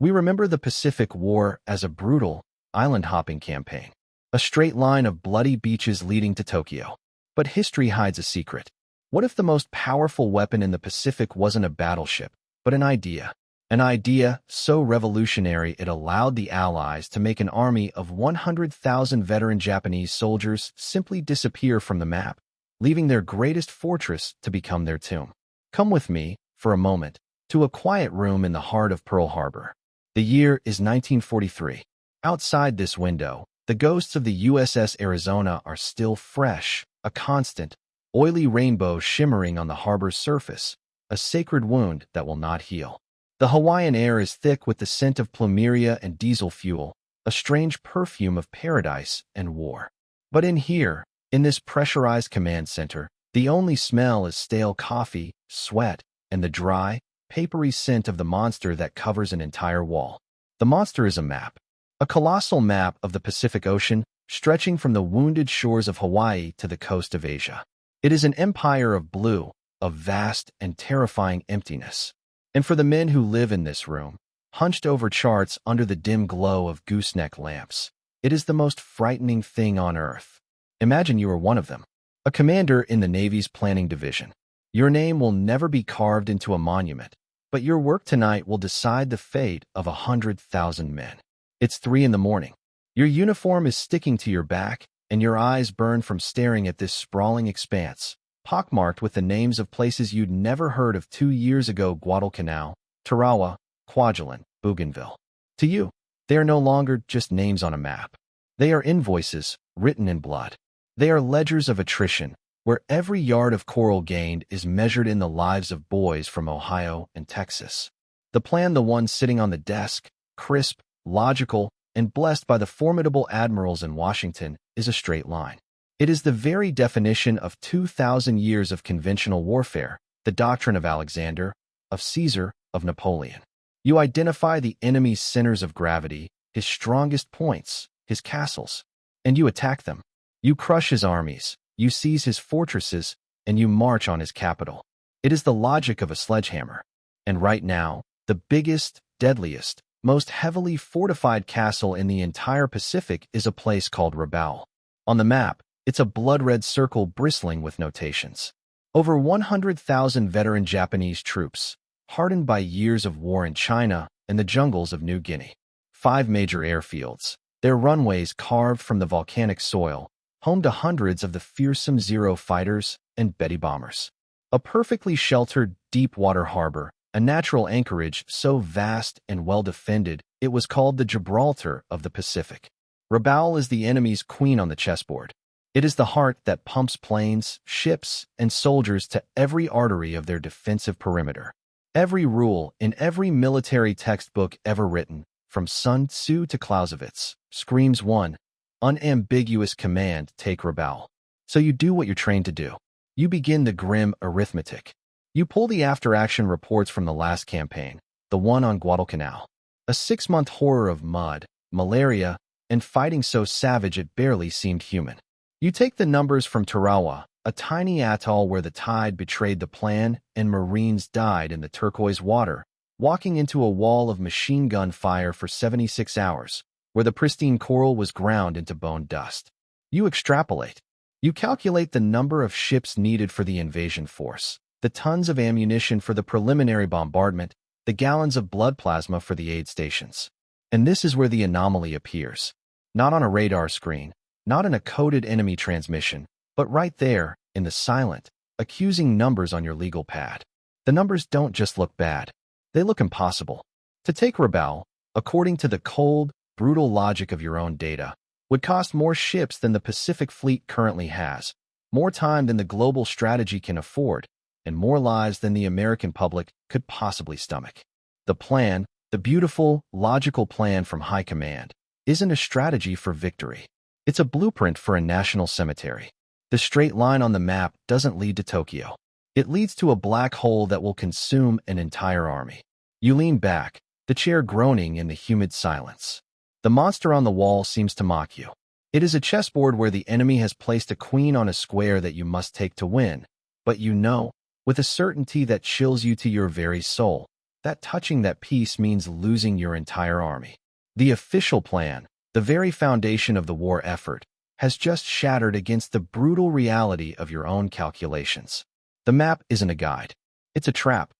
We remember the Pacific War as a brutal, island-hopping campaign, a straight line of bloody beaches leading to Tokyo. But history hides a secret. What if the most powerful weapon in the Pacific wasn't a battleship, but an idea? An idea so revolutionary it allowed the Allies to make an army of 100,000 veteran Japanese soldiers simply disappear from the map, leaving their greatest fortress to become their tomb. Come with me, for a moment, to a quiet room in the heart of Pearl Harbor. The year is 1943. Outside this window, the ghosts of the USS Arizona are still fresh, a constant, oily rainbow shimmering on the harbor's surface, a sacred wound that will not heal. The Hawaiian air is thick with the scent of plumeria and diesel fuel, a strange perfume of paradise and war. But in here, in this pressurized command center, the only smell is stale coffee, sweat, and the dry, papery scent of the monster that covers an entire wall. The monster is a map, a colossal map of the Pacific Ocean, stretching from the wounded shores of Hawaii to the coast of Asia. It is an empire of blue, of vast and terrifying emptiness. And for the men who live in this room, hunched over charts under the dim glow of gooseneck lamps, it is the most frightening thing on earth. Imagine you are one of them, a commander in the Navy's planning division. Your name will never be carved into a monument, but your work tonight will decide the fate of 100,000 men. It's 3 a.m. Your uniform is sticking to your back, and your eyes burn from staring at this sprawling expanse, pockmarked with the names of places you'd never heard of 2 years ago: Guadalcanal, Tarawa, Kwajalein, Bougainville. To you, they are no longer just names on a map. They are invoices written in blood. They are ledgers of attrition, where every yard of coral gained is measured in the lives of boys from Ohio and Texas. The plan, the one sitting on the desk, crisp, logical, and blessed by the formidable admirals in Washington, is a straight line. It is the very definition of 2,000 years of conventional warfare, the doctrine of Alexander, of Caesar, of Napoleon. You identify the enemy's centers of gravity, his strongest points, his castles, and you attack them. You crush his armies, you seize his fortresses, and you march on his capital. It is the logic of a sledgehammer. And right now, the biggest, deadliest, most heavily fortified castle in the entire Pacific is a place called Rabaul. On the map, it's a blood-red circle bristling with notations. Over 100,000 veteran Japanese troops, hardened by years of war in China and the jungles of New Guinea. 5 major airfields, their runways carved from the volcanic soil, home to hundreds of the fearsome Zero fighters and Betty bombers. A perfectly sheltered, deep-water harbor, a natural anchorage so vast and well-defended it was called the Gibraltar of the Pacific. Rabaul is the enemy's queen on the chessboard. It is the heart that pumps planes, ships, and soldiers to every artery of their defensive perimeter. Every rule in every military textbook ever written, from Sun Tzu to Clausewitz, screams one unambiguous command: take Rabaul. So you do what you're trained to do. You begin the grim arithmetic. You pull the after-action reports from the last campaign, the one on Guadalcanal. A 6-month horror of mud, malaria, and fighting so savage it barely seemed human. You take the numbers from Tarawa, a tiny atoll where the tide betrayed the plan and Marines died in the turquoise water, walking into a wall of machine gun fire for 76 hours, where the pristine coral was ground into bone dust. You extrapolate. You calculate the number of ships needed for the invasion force, the tons of ammunition for the preliminary bombardment, the gallons of blood plasma for the aid stations. And this is where the anomaly appears. Not on a radar screen, not in a coded enemy transmission, but right there, in the silent, accusing numbers on your legal pad. The numbers don't just look bad. They look impossible. To take Rabaul, according to the cold, brutal logic of your own data, would cost more ships than the Pacific Fleet currently has, more time than the global strategy can afford, and more lives than the American public could possibly stomach. The plan, the beautiful, logical plan from high command, isn't a strategy for victory. It's a blueprint for a national cemetery. The straight line on the map doesn't lead to Tokyo. It leads to a black hole that will consume an entire army. You lean back, the chair groaning in the humid silence. The monster on the wall seems to mock you. It is a chessboard where the enemy has placed a queen on a square that you must take to win, but you know, with a certainty that chills you to your very soul, that touching that piece means losing your entire army. The official plan, the very foundation of the war effort, has just shattered against the brutal reality of your own calculations. The map isn't a guide. It's a trap.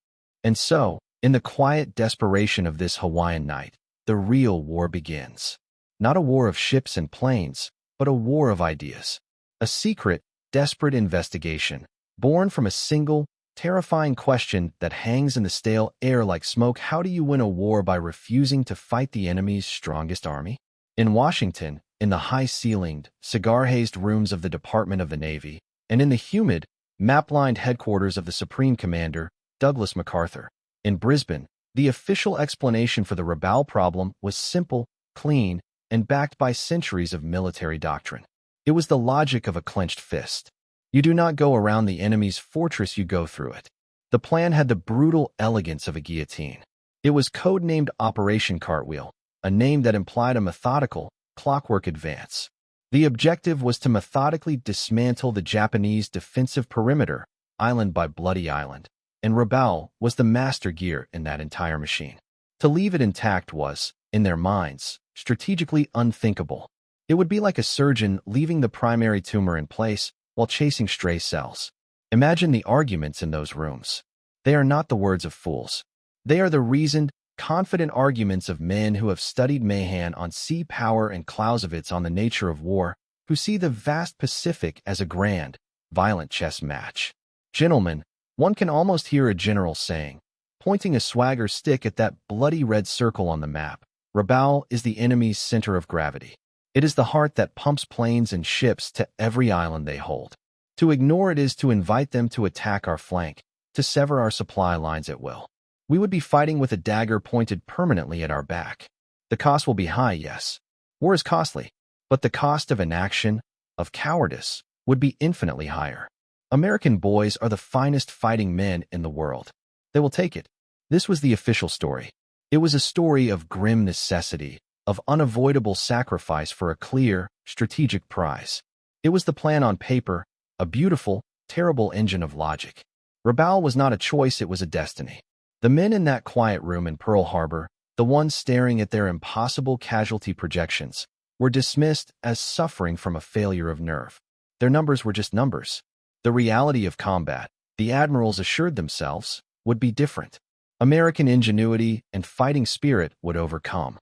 And so, in the quiet desperation of this Hawaiian night, the real war begins. Not a war of ships and planes, but a war of ideas. A secret, desperate investigation, born from a single, terrifying question that hangs in the stale air like smoke. How do you win a war by refusing to fight the enemy's strongest army? In Washington, in the high-ceilinged, cigar-hazed rooms of the Department of the Navy, and in the humid, map-lined headquarters of the Supreme Commander, Douglas MacArthur. In Brisbane, the official explanation for the Rabaul problem was simple, clean, and backed by centuries of military doctrine. It was the logic of a clenched fist. You do not go around the enemy's fortress, you go through it. The plan had the brutal elegance of a guillotine. It was codenamed Operation Cartwheel, a name that implied a methodical, clockwork advance. The objective was to methodically dismantle the Japanese defensive perimeter, island by bloody island, and Rabaul was the master gear in that entire machine. To leave it intact was, in their minds, strategically unthinkable. It would be like a surgeon leaving the primary tumor in place while chasing stray cells. Imagine the arguments in those rooms. They are not the words of fools. They are the reasoned, confident arguments of men who have studied Mahan on sea power and Clausewitz on the nature of war, who see the vast Pacific as a grand, violent chess match. Gentlemen, one can almost hear a general saying, pointing a swagger stick at that bloody red circle on the map, Rabaul is the enemy's center of gravity. It is the heart that pumps planes and ships to every island they hold. To ignore it is to invite them to attack our flank, to sever our supply lines at will. We would be fighting with a dagger pointed permanently at our back. The cost will be high, yes. War is costly, but the cost of inaction, of cowardice, would be infinitely higher. American boys are the finest fighting men in the world. They will take it. This was the official story. It was a story of grim necessity, of unavoidable sacrifice for a clear, strategic prize. It was the plan on paper, a beautiful, terrible engine of logic. Rabaul was not a choice, it was a destiny. The men in that quiet room in Pearl Harbor, the ones staring at their impossible casualty projections, were dismissed as suffering from a failure of nerve. Their numbers were just numbers. The reality of combat, the admirals assured themselves, would be different. American ingenuity and fighting spirit would overcome.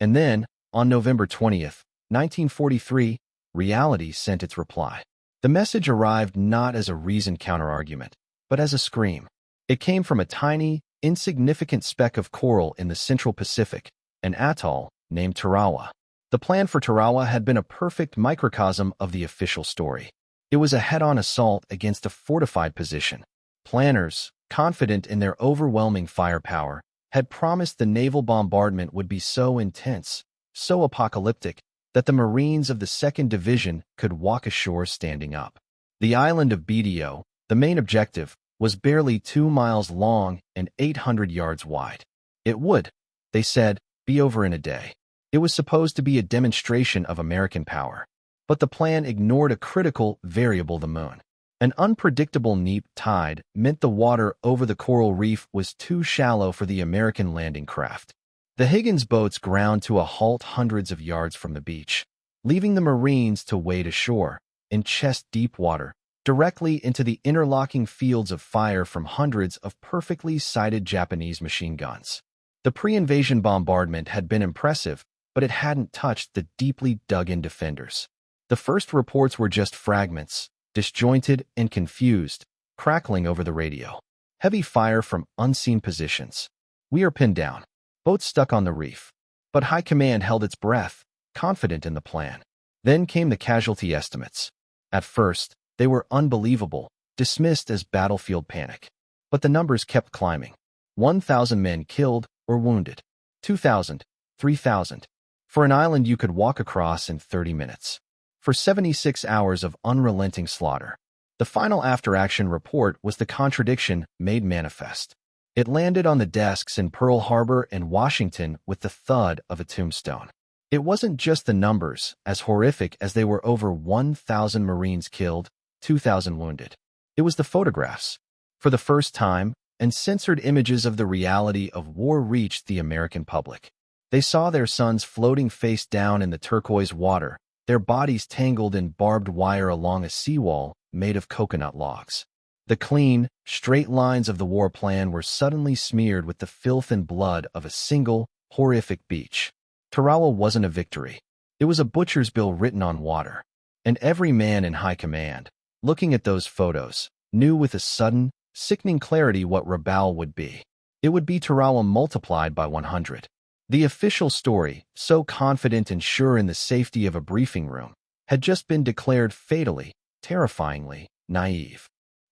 And then, on November 20th, 1943, reality sent its reply. The message arrived not as a reasoned counterargument, but as a scream. It came from a tiny, insignificant speck of coral in the Central Pacific, an atoll named Tarawa. The plan for Tarawa had been a perfect microcosm of the official story. It was a head-on assault against a fortified position. Planners, confident in their overwhelming firepower, had promised the naval bombardment would be so intense, so apocalyptic, that the Marines of the 2nd Division could walk ashore standing up. The island of BDO, the main objective, was barely 2 miles long and 800 yards wide. It would, they said, be over in a day. It was supposed to be a demonstration of American power. But the plan ignored a critical variable: the moon. An unpredictable neap tide meant the water over the coral reef was too shallow for the American landing craft. The Higgins boats ground to a halt hundreds of yards from the beach, leaving the Marines to wade ashore, in chest-deep water, directly into the interlocking fields of fire from hundreds of perfectly sighted Japanese machine guns. The pre-invasion bombardment had been impressive, but it hadn't touched the deeply dug-in defenders. The first reports were just fragments, disjointed and confused, crackling over the radio. Heavy fire from unseen positions. We are pinned down. Boats stuck on the reef. But High Command held its breath, confident in the plan. Then came the casualty estimates. At first, they were unbelievable, dismissed as battlefield panic. But the numbers kept climbing. 1,000 men killed or wounded. 2,000, 3,000. For an island you could walk across in 30 minutes. For 76 hours of unrelenting slaughter. The final after-action report was the contradiction made manifest. It landed on the desks in Pearl Harbor and Washington with the thud of a tombstone. It wasn't just the numbers, as horrific as they were: over 1,000 Marines killed, 2,000 wounded. It was the photographs. For the first time, and censored images of the reality of war reached the American public. They saw their sons floating face down in the turquoise water, their bodies tangled in barbed wire along a seawall made of coconut logs. The clean, straight lines of the war plan were suddenly smeared with the filth and blood of a single, horrific beach. Tarawa wasn't a victory. It was a butcher's bill written on water. And every man in high command, looking at those photos, knew with a sudden, sickening clarity what Rabaul would be. It would be Tarawa multiplied by 100. The official story, so confident and sure in the safety of a briefing room, had just been declared fatally, terrifyingly, naive.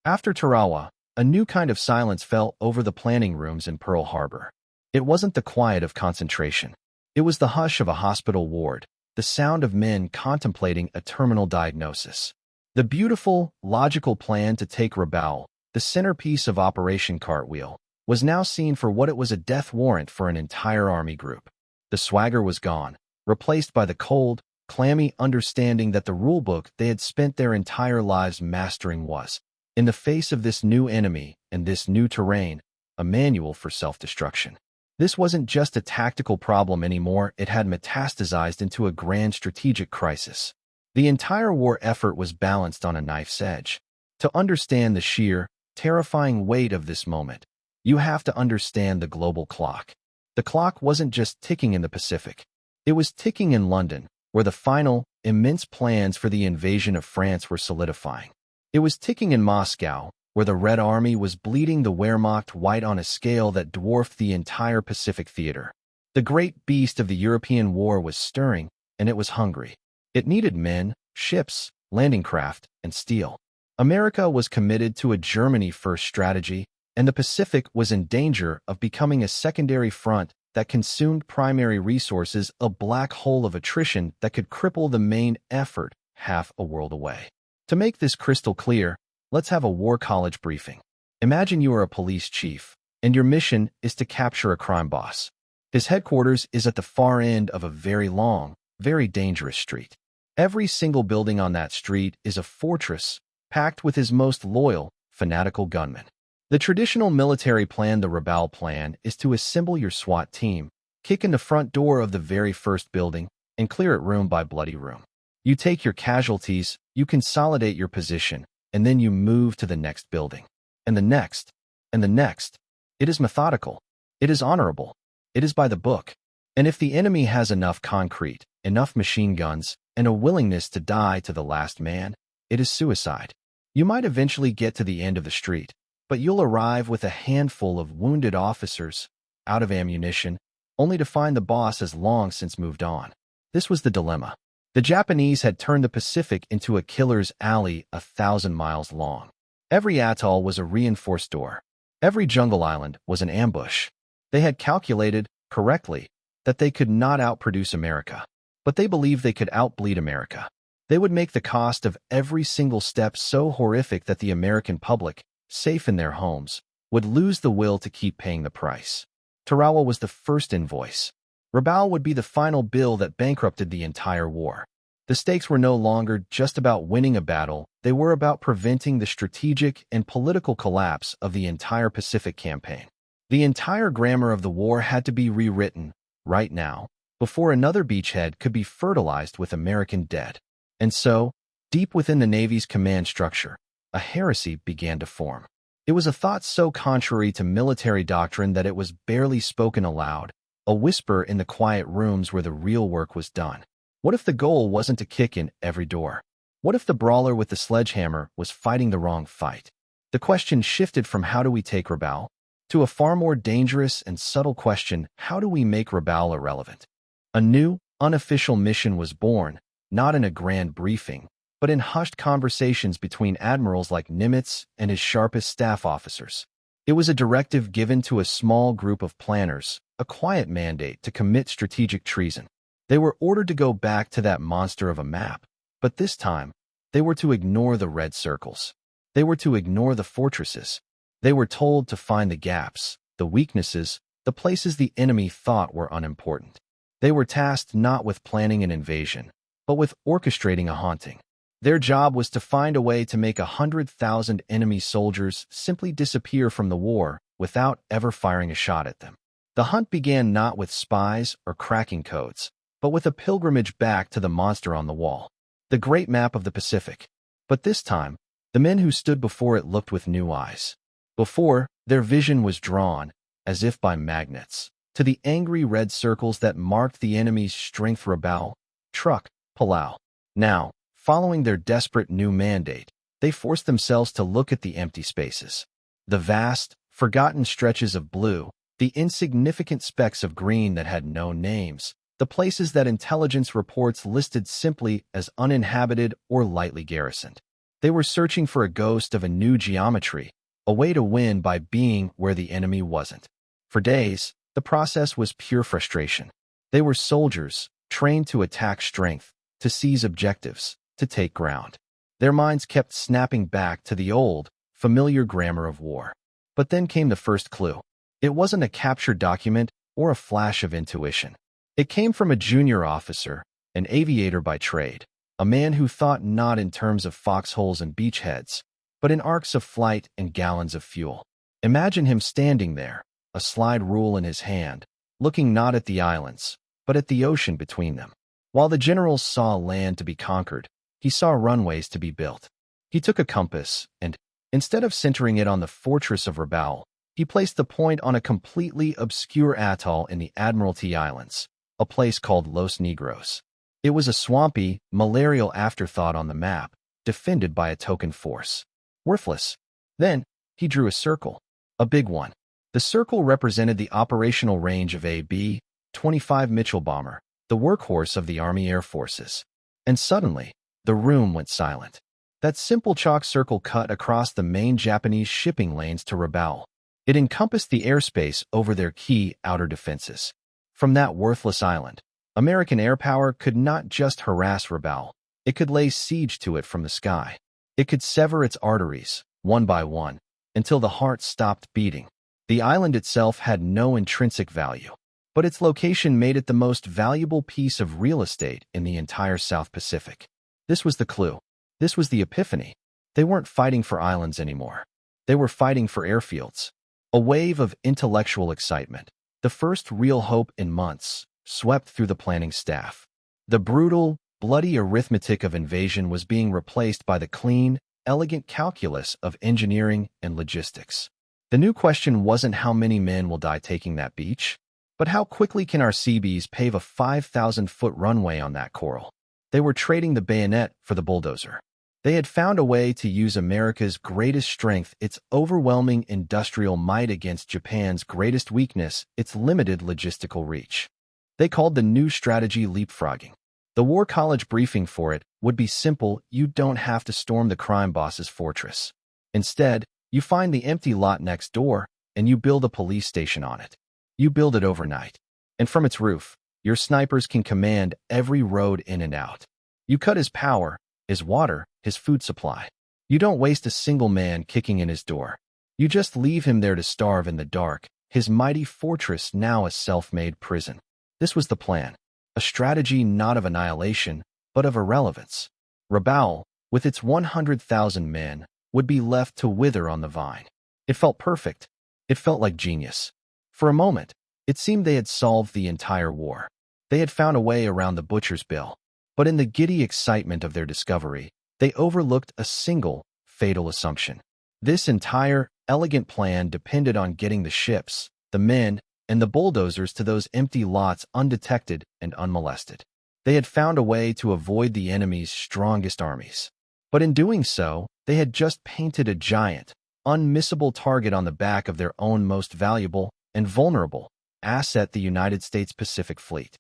After Tarawa, a new kind of silence fell over the planning rooms in Pearl Harbor. It wasn't the quiet of concentration. It was the hush of a hospital ward, the sound of men contemplating a terminal diagnosis. The beautiful, logical plan to take Rabaul, the centerpiece of Operation Cartwheel, was now seen for what it was: a death warrant for an entire army group. The swagger was gone, replaced by the cold, clammy understanding that the rulebook they had spent their entire lives mastering was, in the face of this new enemy and this new terrain, a manual for self-destruction. This wasn't just a tactical problem anymore, it had metastasized into a grand strategic crisis. The entire war effort was balanced on a knife's edge. To understand the sheer, terrifying weight of this moment, you have to understand the global clock. The clock wasn't just ticking in the Pacific. It was ticking in London, where the final, immense plans for the invasion of France were solidifying. It was ticking in Moscow, where the Red Army was bleeding the Wehrmacht white on a scale that dwarfed the entire Pacific theater. The great beast of the European war was stirring, and it was hungry. It needed men, ships, landing craft, and steel. America was committed to a Germany-first strategy, and the Pacific was in danger of becoming a secondary front that consumed primary resources, a black hole of attrition that could cripple the main effort half a world away. To make this crystal clear, let's have a war college briefing. Imagine you are a police chief, and your mission is to capture a crime boss. His headquarters is at the far end of a very long, very dangerous street. Every single building on that street is a fortress, packed with his most loyal, fanatical gunmen. The traditional military plan, the Rabaul plan, is to assemble your SWAT team, kick in the front door of the very first building, and clear it room by bloody room. You take your casualties, you consolidate your position, and then you move to the next building. And the next, and the next. It is methodical. It is honorable. It is by the book. And if the enemy has enough concrete, enough machine guns, and a willingness to die to the last man, it is suicide. You might eventually get to the end of the street, but you'll arrive with a handful of wounded officers, out of ammunition, only to find the boss has long since moved on. This was the dilemma. The Japanese had turned the Pacific into a killer's alley 1,000 miles long. Every atoll was a reinforced door. Every jungle island was an ambush. They had calculated, correctly, that they could not outproduce America. But they believed they could outbleed America. They would make the cost of every single step so horrific that the American public, safe in their homes, would lose the will to keep paying the price. Tarawa was the first invoice. Rabaul would be the final bill that bankrupted the entire war. The stakes were no longer just about winning a battle, they were about preventing the strategic and political collapse of the entire Pacific campaign. The entire grammar of the war had to be rewritten, right now, before another beachhead could be fertilized with American dead. And so, deep within the Navy's command structure, a heresy began to form. It was a thought so contrary to military doctrine that it was barely spoken aloud, a whisper in the quiet rooms where the real work was done. What if the goal wasn't to kick in every door? What if the brawler with the sledgehammer was fighting the wrong fight? The question shifted from how do we take Rabaul to a far more dangerous and subtle question: how do we make Rabaul irrelevant? A new, unofficial mission was born, not in a grand briefing, but in hushed conversations between admirals like Nimitz and his sharpest staff officers. It was a directive given to a small group of planners, a quiet mandate to commit strategic treason. They were ordered to go back to that monster of a map, but this time, they were to ignore the red circles. They were to ignore the fortresses. They were told to find the gaps, the weaknesses, the places the enemy thought were unimportant. They were tasked not with planning an invasion, but with orchestrating a haunting. Their job was to find a way to make 100,000 enemy soldiers simply disappear from the war without ever firing a shot at them. The hunt began not with spies or cracking codes, but with a pilgrimage back to the monster on the wall, the great map of the Pacific. But this time, the men who stood before it looked with new eyes. Before, their vision was drawn, as if by magnets, to the angry red circles that marked the enemy's strength. Rabaul, Truk, Palau. Now, following their desperate new mandate, they forced themselves to look at the empty spaces. The vast, forgotten stretches of blue, the insignificant specks of green that had no names, the places that intelligence reports listed simply as uninhabited or lightly garrisoned. They were searching for a ghost of a new geometry, a way to win by being where the enemy wasn't. For days, the process was pure frustration. They were soldiers, trained to attack strength, to seize objectives, to take ground. Their minds kept snapping back to the old, familiar grammar of war. But then came the first clue. It wasn't a captured document or a flash of intuition. It came from a junior officer, an aviator by trade, a man who thought not in terms of foxholes and beachheads, but in arcs of flight and gallons of fuel. Imagine him standing there, a slide rule in his hand, looking not at the islands, but at the ocean between them. While the generals saw land to be conquered, he saw runways to be built. He took a compass and, instead of centering it on the fortress of Rabaul, he placed the point on a completely obscure atoll in the Admiralty Islands, a place called Los Negros. It was a swampy, malarial afterthought on the map, defended by a token force. Worthless. Then, he drew a circle. A big one. The circle represented the operational range of a B-25 Mitchell bomber, the workhorse of the Army Air Forces. And suddenly, the room went silent. That simple chalk circle cut across the main Japanese shipping lanes to Rabaul. It encompassed the airspace over their key outer defenses. From that worthless island, American air power could not just harass Rabaul. It could lay siege to it from the sky. It could sever its arteries, one by one, until the heart stopped beating. The island itself had no intrinsic value, but its location made it the most valuable piece of real estate in the entire South Pacific. This was the clue. This was the epiphany. They weren't fighting for islands anymore. They were fighting for airfields. A wave of intellectual excitement, the first real hope in months, swept through the planning staff. The brutal, bloody arithmetic of invasion was being replaced by the clean, elegant calculus of engineering and logistics. The new question wasn't how many men will die taking that beach, but how quickly can our Seabees pave a 5,000-foot runway on that coral? They were trading the bayonet for the bulldozer. They had found a way to use America's greatest strength, its overwhelming industrial might, against Japan's greatest weakness, its limited logistical reach. They called the new strategy leapfrogging. The War College briefing for it would be simple: you don't have to storm the crime boss's fortress. Instead, you find the empty lot next door, and you build a police station on it. You build it overnight. And from its roof, your snipers can command every road in and out. You cut his power, his water, his food supply. You don't waste a single man kicking in his door. You just leave him there to starve in the dark, his mighty fortress now a self-made prison. This was the plan. A strategy not of annihilation, but of irrelevance. Rabaul, with its 100,000 men, would be left to wither on the vine. It felt perfect. It felt like genius. For a moment, it seemed they had solved the entire war. They had found a way around the butcher's bill. But in the giddy excitement of their discovery, they overlooked a single, fatal assumption. This entire, elegant plan depended on getting the ships, the men, and the bulldozers to those empty lots undetected and unmolested. They had found a way to avoid the enemy's strongest armies. But in doing so, they had just painted a giant, unmissable target on the back of their own most valuable and vulnerable asset, the United States Pacific Fleet.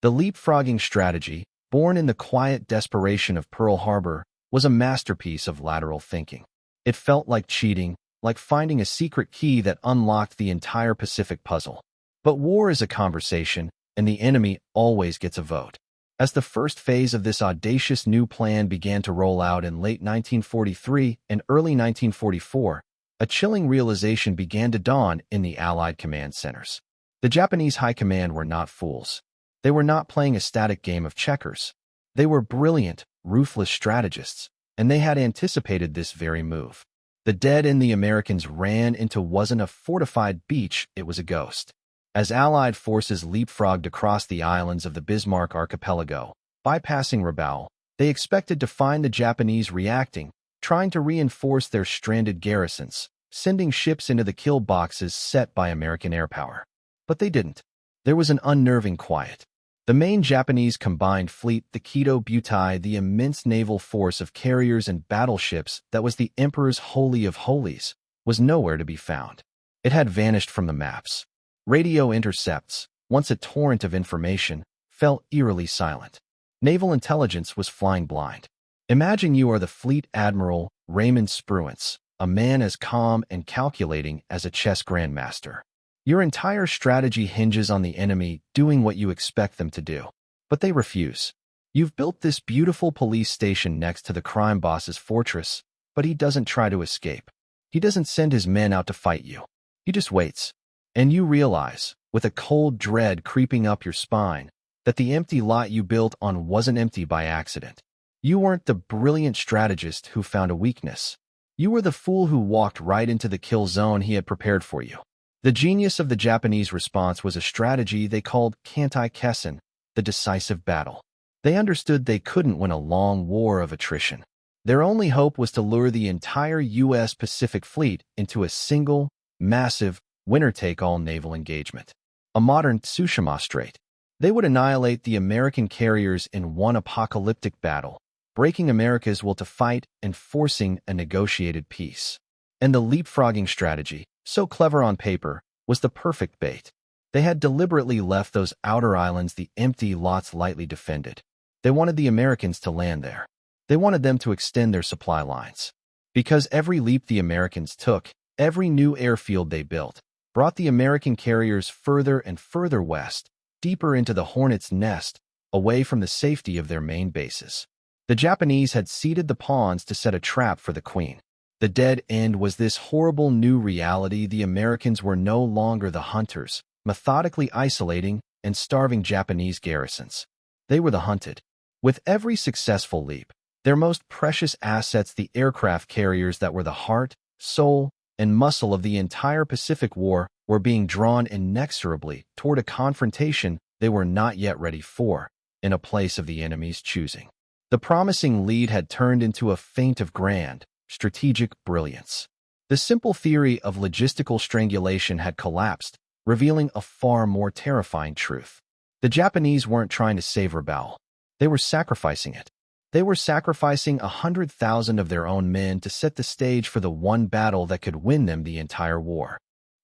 The leapfrogging strategy, born in the quiet desperation of Pearl Harbor, was a masterpiece of lateral thinking. It felt like cheating, like finding a secret key that unlocked the entire Pacific puzzle. But war is a conversation, and the enemy always gets a vote. As the first phase of this audacious new plan began to roll out in late 1943 and early 1944, a chilling realization began to dawn in the Allied command centers. The Japanese high command were not fools. They were not playing a static game of checkers. They were brilliant, ruthless strategists, and they had anticipated this very move. The dead and the Americans ran into wasn't a fortified beach, it was a ghost. As Allied forces leapfrogged across the islands of the Bismarck archipelago, bypassing Rabaul, they expected to find the Japanese reacting, trying to reinforce their stranded garrisons, sending ships into the kill boxes set by American air power. But they didn't. There was an unnerving quiet. The main Japanese combined fleet, the Kido Butai, the immense naval force of carriers and battleships that was the Emperor's holy of holies, was nowhere to be found. It had vanished from the maps. Radio intercepts, once a torrent of information, fell eerily silent. Naval intelligence was flying blind. Imagine you are the Fleet Admiral Raymond Spruance, a man as calm and calculating as a chess grandmaster. Your entire strategy hinges on the enemy doing what you expect them to do. But they refuse. You've built this beautiful police station next to the crime boss's fortress, but he doesn't try to escape. He doesn't send his men out to fight you. He just waits. And you realize, with a cold dread creeping up your spine, that the empty lot you built on wasn't empty by accident. You weren't the brilliant strategist who found a weakness. You were the fool who walked right into the kill zone he had prepared for you. The genius of the Japanese response was a strategy they called Kantai-Kessen, the decisive battle. They understood they couldn't win a long war of attrition. Their only hope was to lure the entire U.S. Pacific Fleet into a single, massive, winner-take-all naval engagement. A modern Tsushima Strait. They would annihilate the American carriers in one apocalyptic battle, breaking America's will to fight and forcing a negotiated peace. And the leapfrogging strategy, so clever on paper, was the perfect bait. They had deliberately left those outer islands the empty lots lightly defended. They wanted the Americans to land there. They wanted them to extend their supply lines. Because every leap the Americans took, every new airfield they built, brought the American carriers further and further west, deeper into the hornet's nest, away from the safety of their main bases. The Japanese had seeded the pawns to set a trap for the Queen. The dead end was this horrible new reality. The Americans were no longer the hunters, methodically isolating and starving Japanese garrisons. They were the hunted. With every successful leap, their most precious assets, the aircraft carriers that were the heart, soul, and muscle of the entire Pacific War, were being drawn inexorably toward a confrontation they were not yet ready for, in a place of the enemy's choosing. The promising lead had turned into a feint of grand, strategic brilliance. The simple theory of logistical strangulation had collapsed, revealing a far more terrifying truth. The Japanese weren't trying to save Rabaul. They were sacrificing it. They were sacrificing 100,000 of their own men to set the stage for the one battle that could win them the entire war.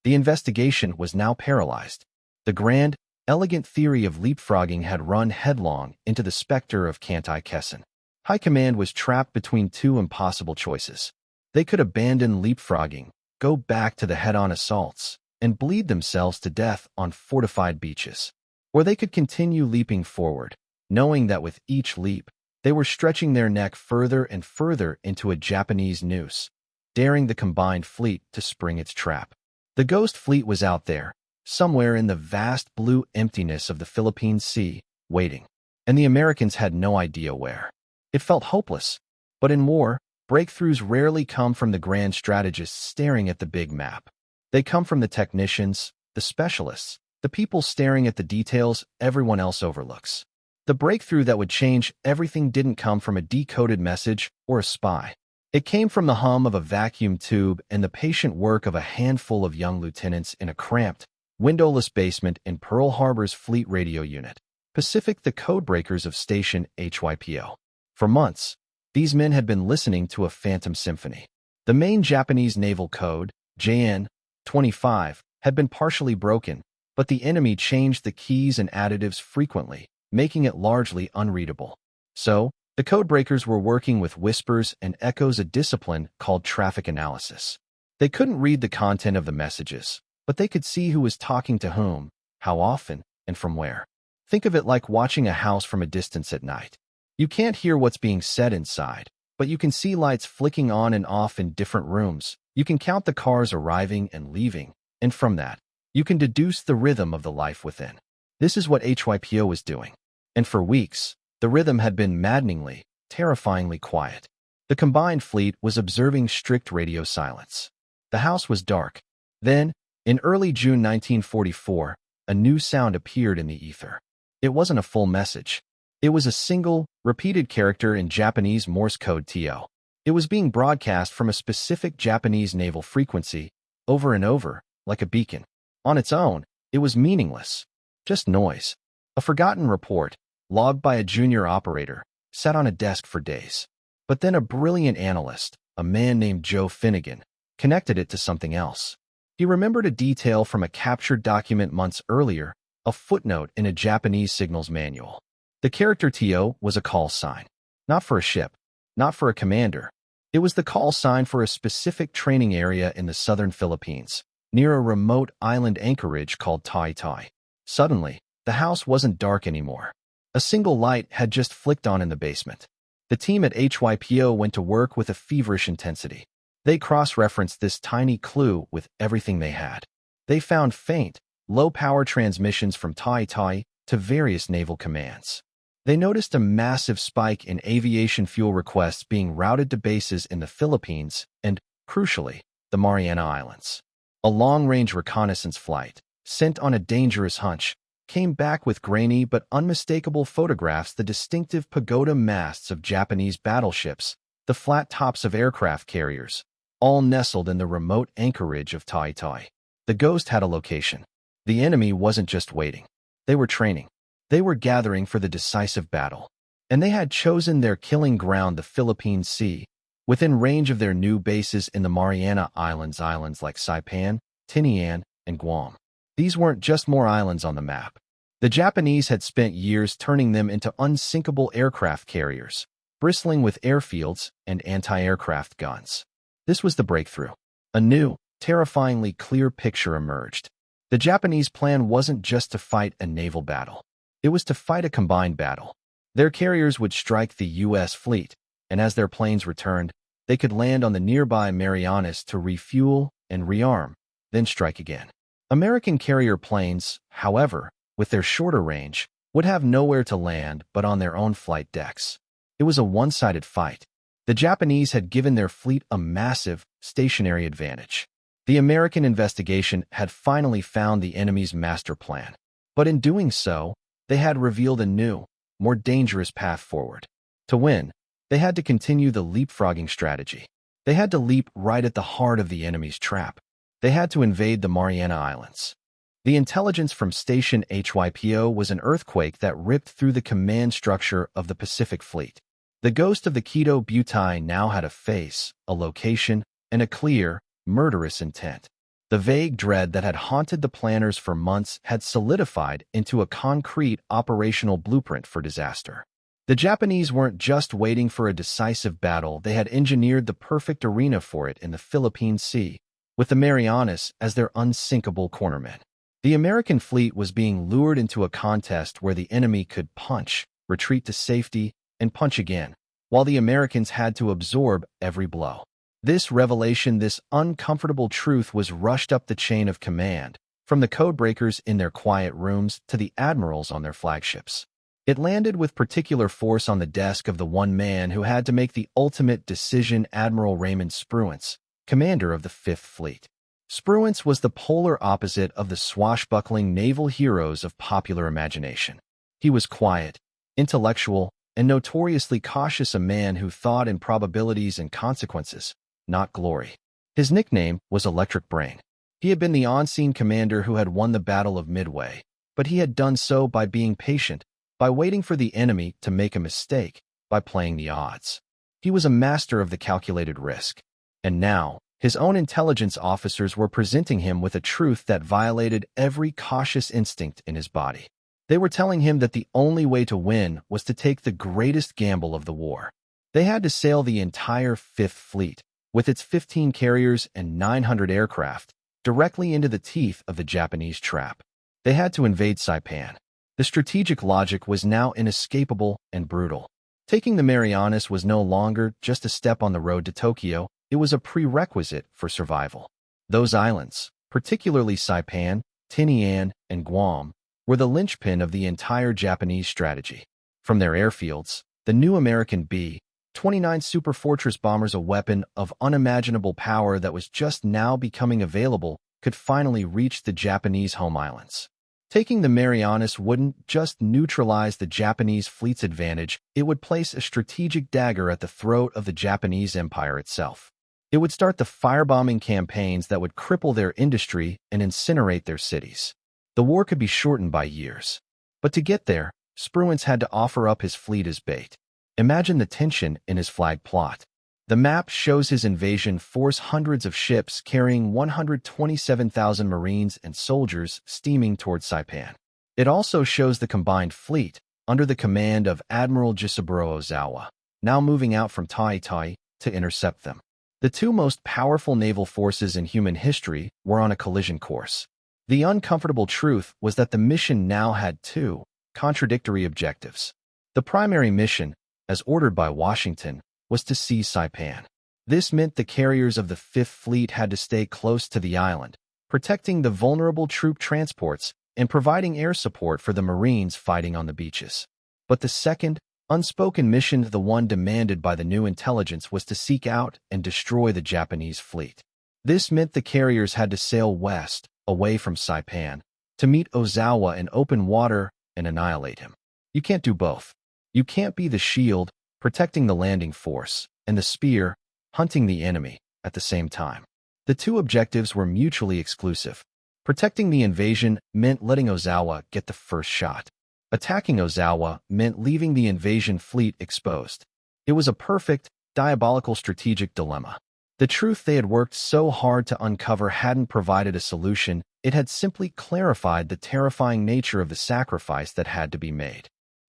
The investigation was now paralyzed. The grand, elegant theory of leapfrogging had run headlong into the specter of Kantai-Kessen. High Command was trapped between two impossible choices. They could abandon leapfrogging, go back to the head-on assaults, and bleed themselves to death on fortified beaches. Or they could continue leaping forward, knowing that with each leap, they were stretching their neck further and further into a Japanese noose, daring the combined fleet to spring its trap. The ghost fleet was out there, somewhere in the vast blue emptiness of the Philippine Sea, waiting. And the Americans had no idea where. It felt hopeless. But in war, breakthroughs rarely come from the grand strategists staring at the big map. They come from the technicians, the specialists, the people staring at the details everyone else overlooks. The breakthrough that would change everything didn't come from a decoded message or a spy. It came from the hum of a vacuum tube and the patient work of a handful of young lieutenants in a cramped, windowless basement in Pearl Harbor's Fleet Radio Unit, Pacific, the codebreakers of Station HYPO. For months, these men had been listening to a phantom symphony. The main Japanese naval code, JN-25, had been partially broken, but the enemy changed the keys and additives frequently, making it largely unreadable. So, the codebreakers were working with whispers and echoes, a discipline called traffic analysis. They couldn't read the content of the messages, but they could see who was talking to whom, how often, and from where. Think of it like watching a house from a distance at night. You can't hear what's being said inside, but you can see lights flicking on and off in different rooms. You can count the cars arriving and leaving, and from that, you can deduce the rhythm of the life within. This is what HYPO was doing. And for weeks, the rhythm had been maddeningly, terrifyingly quiet. The The combined fleet was observing strict radio silence. The house was dark. Then, in early June 1944, a new sound appeared in the ether. It wasn't a full message. It was a single, repeated character in Japanese Morse code TO. It was being broadcast from a specific Japanese naval frequency, over and over, like a beacon. On its own, it was meaningless. Just noise. A forgotten report, logged by a junior operator, sat on a desk for days. But then a brilliant analyst, a man named Joe Finnegan, connected it to something else. He remembered a detail from a captured document months earlier, a footnote in a Japanese signals manual. The character TO was a call sign. Not for a ship, not for a commander. It was the call sign for a specific training area in the southern Philippines, near a remote island anchorage called Tai. Suddenly, the house wasn't dark anymore. A single light had just flicked on in the basement. The team at HYPO went to work with a feverish intensity. They cross-referenced this tiny clue with everything they had. They found faint, low-power transmissions from Tai to various naval commands. They noticed a massive spike in aviation fuel requests being routed to bases in the Philippines and, crucially, the Mariana Islands. A long-range reconnaissance flight, sent on a dangerous hunch, came back with grainy but unmistakable photographs, the distinctive pagoda masts of Japanese battleships, the flat tops of aircraft carriers, all nestled in the remote anchorage of Tai. The ghost had a location. The enemy wasn't just waiting. They were training. They were gathering for the decisive battle. And they had chosen their killing ground, the Philippine Sea, within range of their new bases in the Mariana Islands, islands like Saipan, Tinian, and Guam. These weren't just more islands on the map. The Japanese had spent years turning them into unsinkable aircraft carriers, bristling with airfields and anti-aircraft guns. This was the breakthrough. A new, terrifyingly clear picture emerged. The Japanese plan wasn't just to fight a naval battle. It was to fight a combined battle. Their carriers would strike the U.S. fleet, and as their planes returned, they could land on the nearby Marianas to refuel and rearm, then strike again. American carrier planes, however, with their shorter range, would have nowhere to land but on their own flight decks. It was a one-sided fight. The Japanese had given their fleet a massive, stationary advantage. The American investigation had finally found the enemy's master plan. But in doing so, they had revealed a new, more dangerous path forward. To win, they had to continue the leapfrogging strategy. They had to leap right at the heart of the enemy's trap. They had to invade the Mariana Islands. The intelligence from Station HYPO was an earthquake that ripped through the command structure of the Pacific Fleet. The ghost of the Quito Butai now had a face, a location, and a clear, murderous intent. The vague dread that had haunted the planners for months had solidified into a concrete operational blueprint for disaster. The Japanese weren't just waiting for a decisive battle, they had engineered the perfect arena for it in the Philippine Sea, with the Marianas as their unsinkable cornermen. The American fleet was being lured into a contest where the enemy could punch, retreat to safety, and punch again, while the Americans had to absorb every blow. This revelation, this uncomfortable truth was rushed up the chain of command, from the codebreakers in their quiet rooms to the admirals on their flagships. It landed with particular force on the desk of the one man who had to make the ultimate decision, Admiral Raymond Spruance, commander of the Fifth Fleet. Spruance was the polar opposite of the swashbuckling naval heroes of popular imagination. He was quiet, intellectual, and notoriously cautious, a man who thought in probabilities and consequences, not glory. His nickname was Electric Brain. He had been the on-scene commander who had won the Battle of Midway, but he had done so by being patient, by waiting for the enemy to make a mistake, by playing the odds. He was a master of the calculated risk. And now, his own intelligence officers were presenting him with a truth that violated every cautious instinct in his body. They were telling him that the only way to win was to take the greatest gamble of the war. They had to sail the entire Fifth Fleet, with its 15 carriers and 900 aircraft, directly into the teeth of the Japanese trap. They had to invade Saipan. The strategic logic was now inescapable and brutal. Taking the Marianas was no longer just a step on the road to Tokyo, it was a prerequisite for survival. Those islands, particularly Saipan, Tinian, and Guam, were the linchpin of the entire Japanese strategy. From their airfields, the new American 29 Superfortress bombers, a weapon of unimaginable power that was just now becoming available, could finally reach the Japanese home islands. Taking the Marianas wouldn't just neutralize the Japanese fleet's advantage, it would place a strategic dagger at the throat of the Japanese Empire itself. It would start the firebombing campaigns that would cripple their industry and incinerate their cities. The war could be shortened by years. But to get there, Spruance had to offer up his fleet as bait. Imagine the tension in his flag plot. The map shows his invasion force, hundreds of ships carrying 127,000 Marines and soldiers steaming toward Saipan. It also shows the combined fleet, under the command of Admiral Gisaburo Ozawa, now moving out from Tai to intercept them. The two most powerful naval forces in human history were on a collision course. The uncomfortable truth was that the mission now had two contradictory objectives. The primary mission, as ordered by Washington, was to seize Saipan. This meant the carriers of the Fifth Fleet had to stay close to the island, protecting the vulnerable troop transports and providing air support for the Marines fighting on the beaches. But the second, unspoken mission, the one demanded by the new intelligence, was to seek out and destroy the Japanese fleet. This meant the carriers had to sail west, away from Saipan, to meet Ozawa in open water and annihilate him. You can't do both. You can't be the shield, protecting the landing force, and the spear, hunting the enemy, at the same time. The two objectives were mutually exclusive. Protecting the invasion meant letting Ozawa get the first shot. Attacking Ozawa meant leaving the invasion fleet exposed. It was a perfect, diabolical strategic dilemma. The truth they had worked so hard to uncover hadn't provided a solution, it had simply clarified the terrifying nature of the sacrifice that had to be made.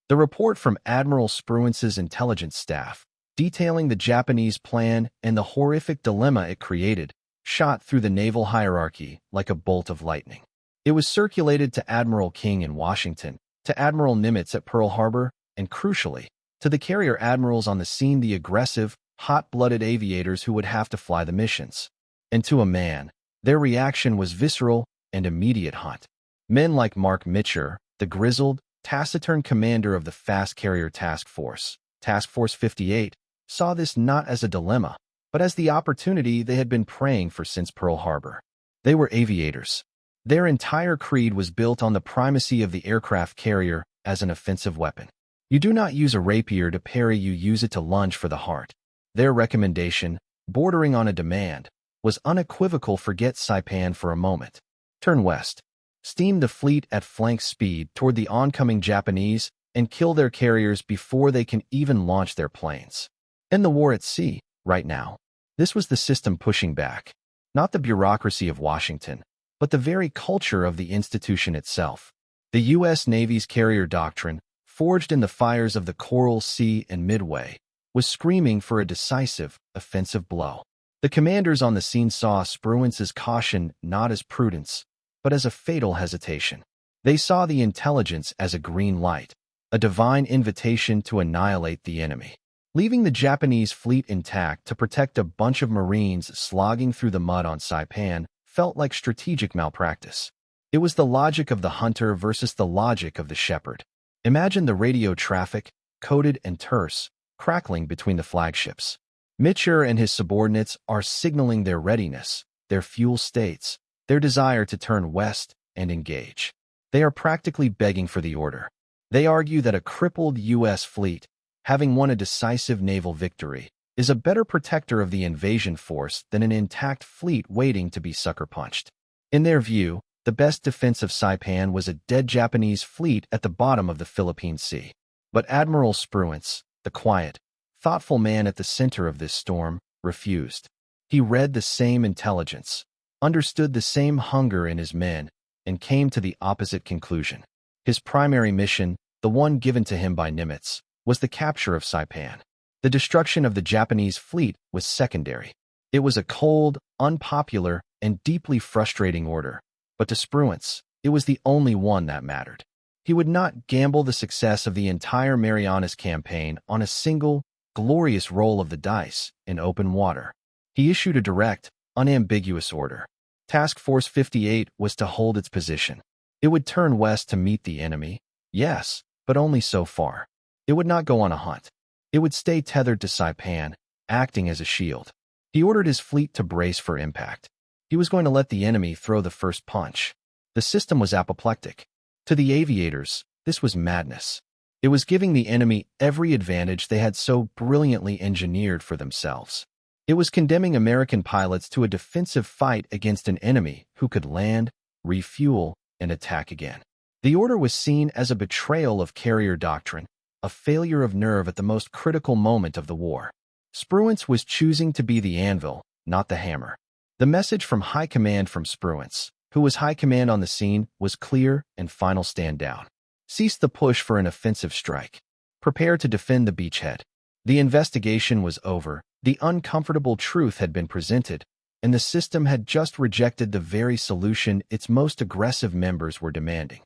The report from Admiral Spruance's intelligence staff, detailing the Japanese plan and the horrific dilemma it created, shot through the naval hierarchy like a bolt of lightning. It was circulated to Admiral King in Washington, to Admiral Nimitz at Pearl Harbor, and crucially, to the carrier admirals on the scene, the aggressive, hot-blooded aviators who would have to fly the missions. And to a man, their reaction was visceral and immediate hunt. Men like Mark Mitcher, the grizzled, taciturn commander of the Fast Carrier Task Force, Task Force 58, saw this not as a dilemma, but as the opportunity they had been praying for since Pearl Harbor. They were aviators. Their entire creed was built on the primacy of the aircraft carrier as an offensive weapon. You do not use a rapier to parry, you use it to lunge for the heart. Their recommendation, bordering on a demand, was unequivocal: forget Saipan for a moment. Turn west. Steam the fleet at flank speed toward the oncoming Japanese and kill their carriers before they can even launch their planes. End the war at sea, right now. This was the system pushing back. Not the bureaucracy of Washington, but the very culture of the institution itself. The U.S. Navy's carrier doctrine, forged in the fires of the Coral Sea and Midway, was screaming for a decisive, offensive blow. The commanders on the scene saw Spruance's caution not as prudence, but as a fatal hesitation. They saw the intelligence as a green light, a divine invitation to annihilate the enemy. Leaving the Japanese fleet intact to protect a bunch of Marines slogging through the mud on Saipan felt like strategic malpractice. It was the logic of the hunter versus the logic of the shepherd. Imagine the radio traffic, coded and terse, crackling between the flagships. Mitcher and his subordinates are signaling their readiness, their fuel states, their desire to turn west and engage. They are practically begging for the order. They argue that a crippled U.S. fleet, having won a decisive naval victory, is a better protector of the invasion force than an intact fleet waiting to be sucker-punched. In their view, the best defense of Saipan was a dead Japanese fleet at the bottom of the Philippine Sea. But Admiral Spruance, the quiet, thoughtful man at the center of this storm, refused. He read the same intelligence, understood the same hunger in his men, and came to the opposite conclusion. His primary mission, the one given to him by Nimitz, was the capture of Saipan. The destruction of the Japanese fleet was secondary. It was a cold, unpopular, and deeply frustrating order. But to Spruance, it was the only one that mattered. He would not gamble the success of the entire Marianas campaign on a single, glorious roll of the dice in open water. He issued a direct, unambiguous order. Task Force 58 was to hold its position. It would turn west to meet the enemy, yes, but only so far. It would not go on a hunt. It would stay tethered to Saipan, acting as a shield. He ordered his fleet to brace for impact. He was going to let the enemy throw the first punch. The system was apoplectic. To the aviators, this was madness. It was giving the enemy every advantage they had so brilliantly engineered for themselves. It was condemning American pilots to a defensive fight against an enemy who could land, refuel, and attack again. The order was seen as a betrayal of carrier doctrine, a failure of nerve at the most critical moment of the war. Spruance was choosing to be the anvil, not the hammer. The message from High Command from Spruance, who was High Command on the scene, was clear and final: stand down. Cease the push for an offensive strike. Prepare to defend the beachhead. The investigation was over, the uncomfortable truth had been presented, and the system had just rejected the very solution its most aggressive members were demanding.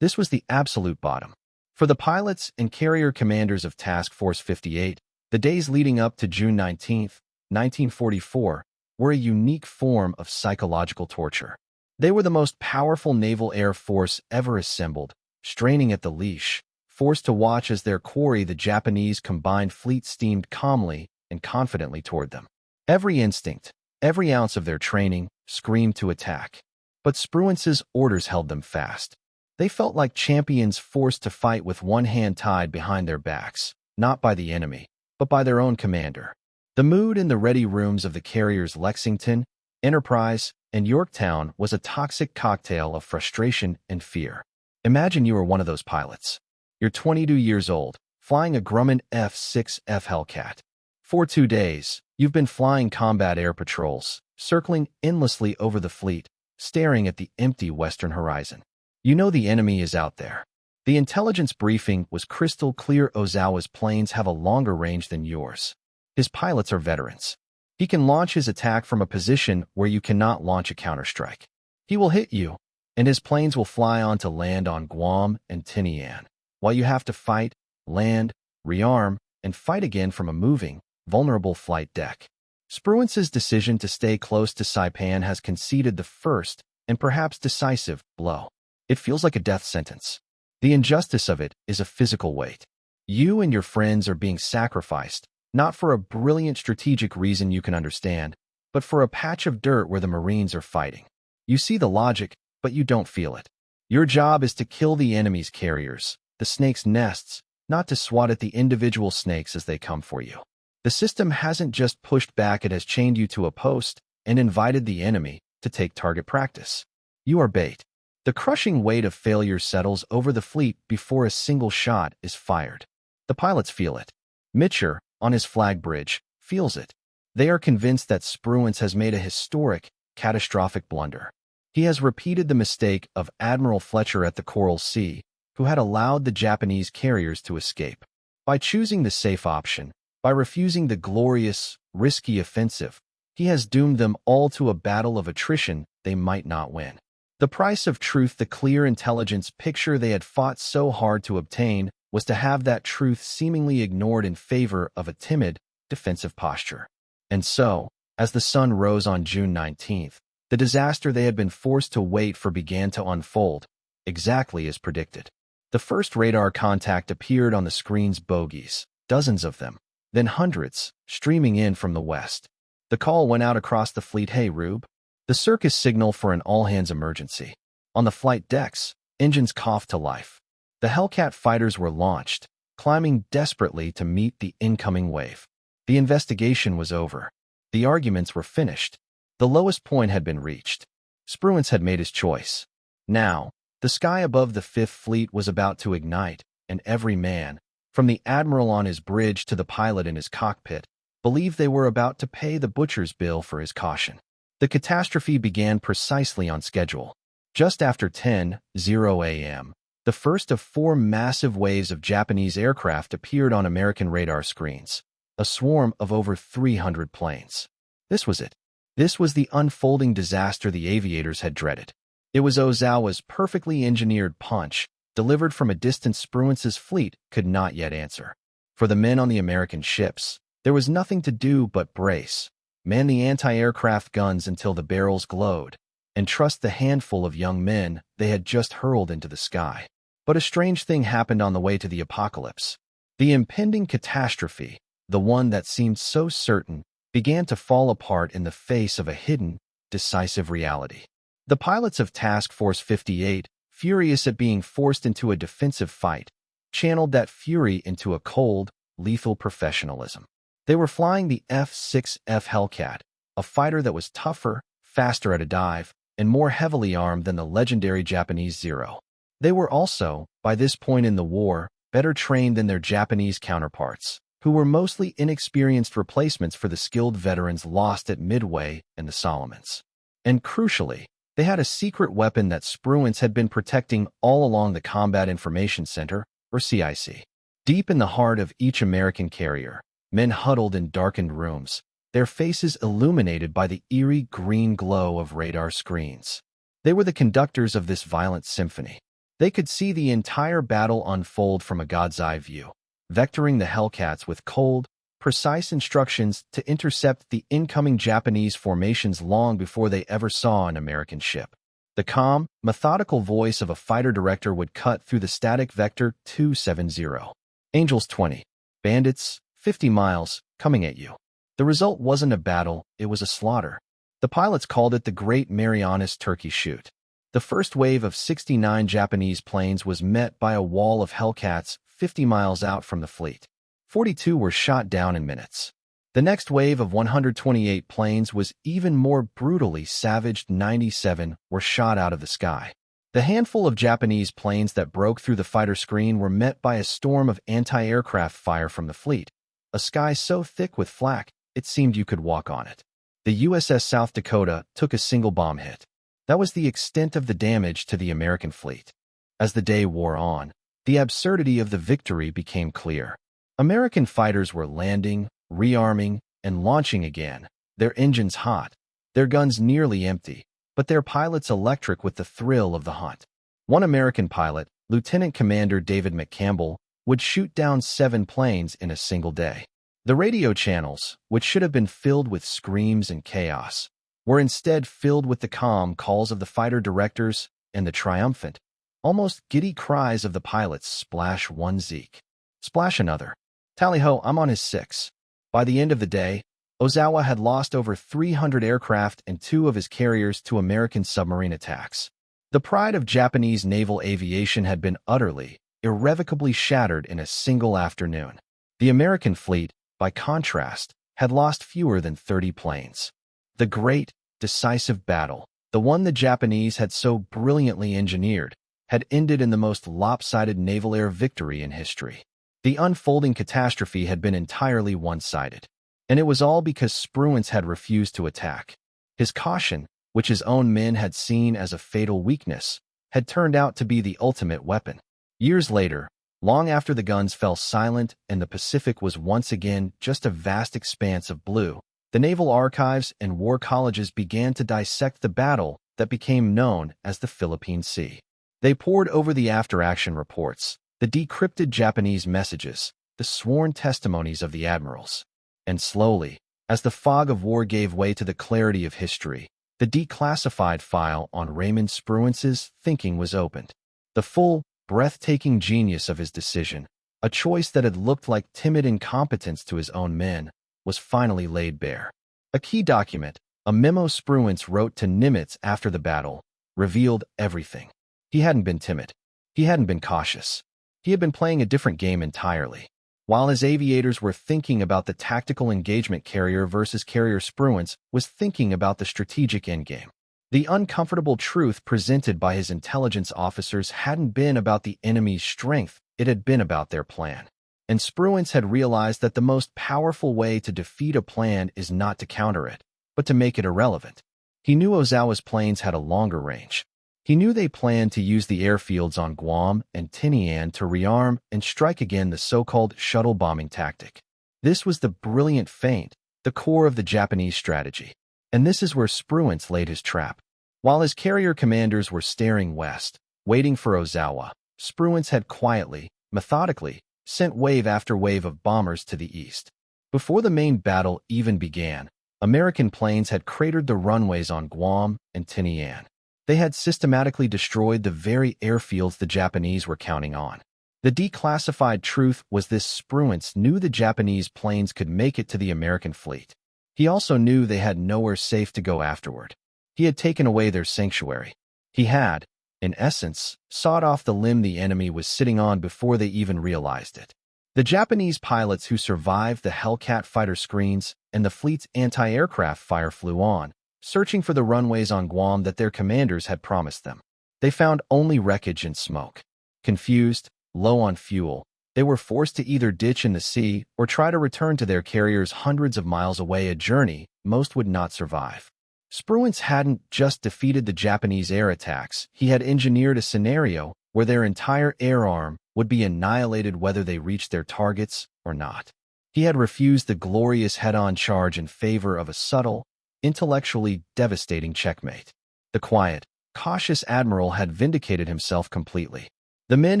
This was the absolute bottom. For the pilots and carrier commanders of Task Force 58, the days leading up to June 19, 1944, were a unique form of psychological torture. They were the most powerful naval air force ever assembled, straining at the leash, forced to watch as their quarry, the Japanese combined fleet, steamed calmly and confidently toward them. Every instinct, every ounce of their training, screamed to attack. But Spruance's orders held them fast. They felt like champions forced to fight with one hand tied behind their backs, not by the enemy, but by their own commander. The mood in the ready rooms of the carriers Lexington, Enterprise, and Yorktown was a toxic cocktail of frustration and fear. Imagine you are one of those pilots. You're 22 years old, flying a Grumman F-6F Hellcat. For 2 days, you've been flying combat air patrols, circling endlessly over the fleet, staring at the empty western horizon. You know the enemy is out there. The intelligence briefing was crystal clear: Ozawa's planes have a longer range than yours. His pilots are veterans. He can launch his attack from a position where you cannot launch a counterstrike. He will hit you, and his planes will fly on to land on Guam and Tinian, while you have to fight, land, rearm, and fight again from a moving, vulnerable flight deck. Spruance's decision to stay close to Saipan has conceded the first, and perhaps decisive, blow. It feels like a death sentence. The injustice of it is a physical weight. You and your friends are being sacrificed, not for a brilliant strategic reason you can understand, but for a patch of dirt where the Marines are fighting. You see the logic, but you don't feel it. Your job is to kill the enemy's carriers, the snakes' nests, not to swat at the individual snakes as they come for you. The system hasn't just pushed back, it has chained you to a post and invited the enemy to take target practice. You are bait. The crushing weight of failure settles over the fleet before a single shot is fired. The pilots feel it. Mitcher, on his flag bridge, feels it. They are convinced that Spruance has made a historic, catastrophic blunder. He has repeated the mistake of Admiral Fletcher at the Coral Sea, who had allowed the Japanese carriers to escape. By choosing the safe option, by refusing the glorious, risky offensive, he has doomed them all to a battle of attrition they might not win. The price of truth, the clear intelligence picture they had fought so hard to obtain, was to have that truth seemingly ignored in favor of a timid, defensive posture. And so, as the sun rose on June 19th, the disaster they had been forced to wait for began to unfold, exactly as predicted. The first radar contact appeared on the screen's bogies, dozens of them, then hundreds, streaming in from the west. The call went out across the fleet: "Hey, Rube." The circus signal for an all-hands emergency. On the flight decks, engines coughed to life. The Hellcat fighters were launched, climbing desperately to meet the incoming wave. The investigation was over. The arguments were finished. The lowest point had been reached. Spruance had made his choice. Now, the sky above the Fifth Fleet was about to ignite, and every man, from the admiral on his bridge to the pilot in his cockpit, believed they were about to pay the butcher's bill for his caution. The catastrophe began precisely on schedule. Just after 10:00 a.m., the first of 4 massive waves of Japanese aircraft appeared on American radar screens, a swarm of over 300 planes. This was it. This was the unfolding disaster the aviators had dreaded. It was Ozawa's perfectly engineered punch, delivered from a distance Spruance's fleet could not yet answer. For the men on the American ships, there was nothing to do but brace, man the anti-aircraft guns until the barrels glowed, and trust the handful of young men they had just hurled into the sky. But a strange thing happened on the way to the apocalypse. The impending catastrophe, the one that seemed so certain, began to fall apart in the face of a hidden, decisive reality. The pilots of Task Force 58, furious at being forced into a defensive fight, channeled that fury into a cold, lethal professionalism. They were flying the F-6F Hellcat, a fighter that was tougher, faster at a dive, and more heavily armed than the legendary Japanese Zero. They were also, by this point in the war, better trained than their Japanese counterparts, who were mostly inexperienced replacements for the skilled veterans lost at Midway and the Solomons. And crucially, they had a secret weapon that Spruance had been protecting all along the Combat Information Center, or CIC. Deep in the heart of each American carrier, men huddled in darkened rooms, their faces illuminated by the eerie green glow of radar screens. They were the conductors of this violent symphony. They could see the entire battle unfold from a god's eye view, vectoring the Hellcats with cold, precise instructions to intercept the incoming Japanese formations long before they ever saw an American ship. The calm, methodical voice of a fighter director would cut through the static vector 270. Angels 20. Bandits, 50 miles, coming at you. The result wasn't a battle, it was a slaughter. The pilots called it the Great Marianas Turkey Shoot. The first wave of 69 Japanese planes was met by a wall of Hellcats 50 miles out from the fleet. 42 were shot down in minutes. The next wave of 128 planes was even more brutally savaged. 97 were shot out of the sky. The handful of Japanese planes that broke through the fighter screen were met by a storm of anti-aircraft fire from the fleet, a sky so thick with flak, it seemed you could walk on it. The USS South Dakota took a single bomb hit. That was the extent of the damage to the American fleet. As the day wore on, the absurdity of the victory became clear. American fighters were landing, rearming, and launching again, their engines hot, their guns nearly empty, but their pilots electric with the thrill of the hunt. One American pilot, Lieutenant Commander David McCampbell, would shoot down 7 planes in a single day. The radio channels, which should have been filled with screams and chaos, were instead filled with the calm calls of the fighter directors and the triumphant, almost giddy cries of the pilots. Splash one Zeke. Splash another. Tally-ho, I'm on his 6. By the end of the day, Ozawa had lost over 300 aircraft and 2 of his carriers to American submarine attacks. The pride of Japanese naval aviation had been utterly, irrevocably shattered in a single afternoon. The American fleet, by contrast, had lost fewer than 30 planes. The great, decisive battle, the one the Japanese had so brilliantly engineered, had ended in the most lopsided naval air victory in history. The unfolding catastrophe had been entirely one-sided, and it was all because Spruance had refused to attack. His caution, which his own men had seen as a fatal weakness, had turned out to be the ultimate weapon. Years later, long after the guns fell silent and the Pacific was once again just a vast expanse of blue, the naval archives and war colleges began to dissect the battle that became known as the Philippine Sea. They pored over the after-action reports, the decrypted Japanese messages, the sworn testimonies of the admirals. And slowly, as the fog of war gave way to the clarity of history, the declassified file on Raymond Spruance's thinking was opened. The full, breathtaking genius of his decision, a choice that had looked like timid incompetence to his own men, was finally laid bare. A key document, a memo Spruance wrote to Nimitz after the battle, revealed everything. He hadn't been timid. He hadn't been cautious. He had been playing a different game entirely. While his aviators were thinking about the tactical engagement carrier versus carrier, Spruance was thinking about the strategic endgame. The uncomfortable truth presented by his intelligence officers hadn't been about the enemy's strength, it had been about their plan. And Spruance had realized that the most powerful way to defeat a plan is not to counter it, but to make it irrelevant. He knew Ozawa's planes had a longer range. He knew they planned to use the airfields on Guam and Tinian to rearm and strike again, the so-called shuttle bombing tactic. This was the brilliant feint, the core of the Japanese strategy. And this is where Spruance laid his trap. While his carrier commanders were staring west, waiting for Ozawa, Spruance had quietly, methodically, sent wave after wave of bombers to the east. Before the main battle even began, American planes had cratered the runways on Guam and Tinian. They had systematically destroyed the very airfields the Japanese were counting on. The declassified truth was this: Spruance knew the Japanese planes could make it to the American fleet. He also knew they had nowhere safe to go afterward. He had taken away their sanctuary. He had, in essence, sawed off the limb the enemy was sitting on before they even realized it. The Japanese pilots who survived the Hellcat fighter screens and the fleet's anti-aircraft fire flew on, searching for the runways on Guam that their commanders had promised them. They found only wreckage and smoke. Confused, low on fuel, they were forced to either ditch in the sea or try to return to their carriers hundreds of miles away, a journey most would not survive. Spruance hadn't just defeated the Japanese air attacks, he had engineered a scenario where their entire air arm would be annihilated whether they reached their targets or not. He had refused the glorious head-on charge in favor of a subtle, intellectually devastating checkmate. The quiet, cautious admiral had vindicated himself completely. The men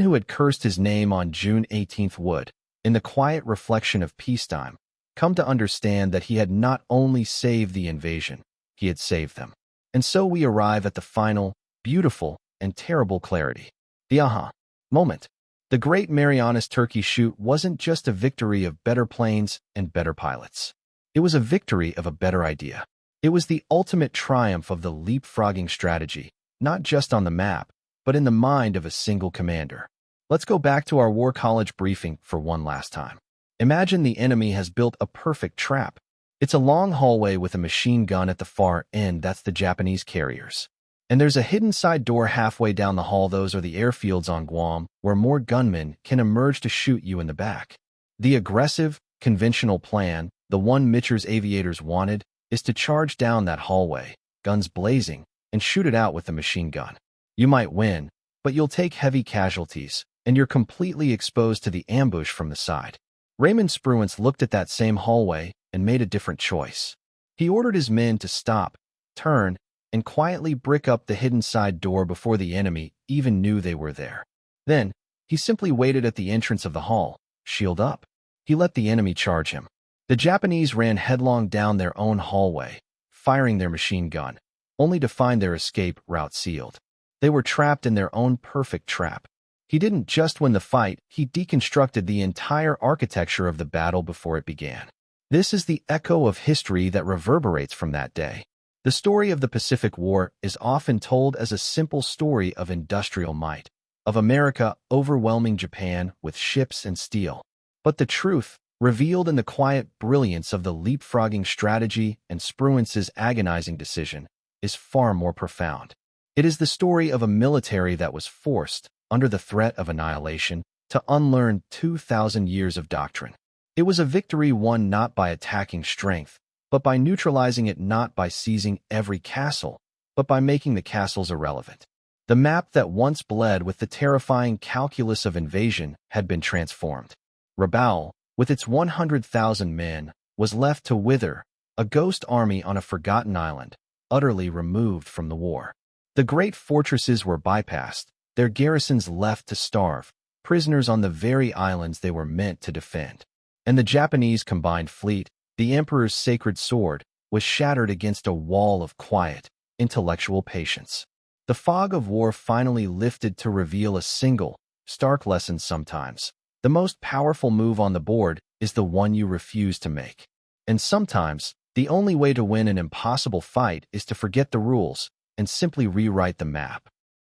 who had cursed his name on June 18th would, in the quiet reflection of peacetime, come to understand that he had not only saved the invasion, he had saved them. And so we arrive at the final, beautiful, and terrible clarity. The aha moment. The Great Marianas Turkey Shoot wasn't just a victory of better planes and better pilots. It was a victory of a better idea. It was the ultimate triumph of the leapfrogging strategy, not just on the map, but in the mind of a single commander. Let's go back to our War College briefing for one last time. Imagine the enemy has built a perfect trap. It's a long hallway with a machine gun at the far end. That's the Japanese carriers. And there's a hidden side door halfway down the hall. Those are the airfields on Guam, where more gunmen can emerge to shoot you in the back. The aggressive, conventional plan, the one Mitcher's aviators wanted, is to charge down that hallway, guns blazing, and shoot it out with the machine gun. You might win, but you'll take heavy casualties, and you're completely exposed to the ambush from the side. Raymond Spruance looked at that same hallway and made a different choice. He ordered his men to stop, turn, and quietly brick up the hidden side door before the enemy even knew they were there. Then, he simply waited at the entrance of the hall, shield up. He let the enemy charge him. The Japanese ran headlong down their own hallway, firing their machine gun, only to find their escape route sealed. They were trapped in their own perfect trap. He didn't just win the fight, he deconstructed the entire architecture of the battle before it began. This is the echo of history that reverberates from that day. The story of the Pacific War is often told as a simple story of industrial might, of America overwhelming Japan with ships and steel. But the truth, revealed in the quiet brilliance of the leapfrogging strategy and Spruance's agonizing decision, is far more profound. It is the story of a military that was forced, under the threat of annihilation, to unlearn 2,000 years of doctrine. It was a victory won not by attacking strength, but by neutralizing it, not by seizing every castle, but by making the castles irrelevant. The map that once bled with the terrifying calculus of invasion had been transformed. Rabaul, with its 100,000 men, was left to wither, a ghost army on a forgotten island, utterly removed from the war. The great fortresses were bypassed, their garrisons left to starve, prisoners on the very islands they were meant to defend. And the Japanese combined fleet, the Emperor's sacred sword, was shattered against a wall of quiet, intellectual patience. The fog of war finally lifted to reveal a single, stark lesson: sometimes the most powerful move on the board is the one you refuse to make. And sometimes, the only way to win an impossible fight is to forget the rules and simply rewrite the map.